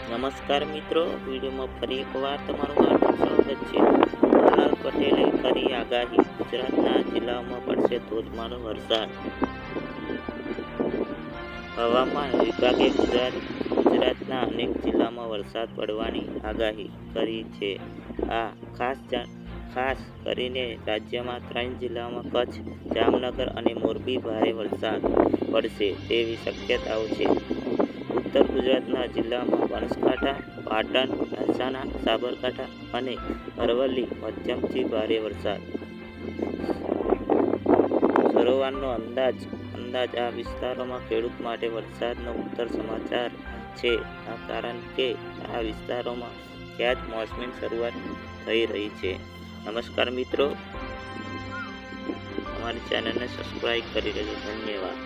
નમસ્કાર મિત્રો, વિડીયોમાં ફરી એકવાર તમારું હાર્દિક સ્વાગત છે। મોહનલાલ પટેલે કરી આગાહી, ગુજરાતના જિલ્લાઓમાં પડશે ધોધમાર વરસાદ। હવામાન વિભાગે ગુજરાતના અનેક જિલ્લામાં વરસાદ પડવાની આગાહી કરી છે। આ ખાસ કરીને રાજ્યમાં 3 જિલ્લામાં કચ્છ, જામનગર અને મોરબી ભારે વરસાદ પડશે તેવી શક્યતાઓ છે। ઉત્તર ગુજરાતના જિલ્લામાં બનાસકાંઠા, પાટણ, મહેસાણા, સાબરકાંઠા અને અરવલ્લી મધ્યમથી ભારે વરસાદ। સરોવરનો અંદાજ આ વિસ્તારોમાં ખેડૂત માટે વરસાદનો ઉત્તર સમાચાર છે, કારણ કે આ વિસ્તારોમાં ત્યાં જ મોસમની શરૂઆત થઈ રહી છે। નમસ્કાર મિત્રો, અમારી ચેનલને સબસ્ક્રાઈબ કરી લેજો। ધન્યવાદ।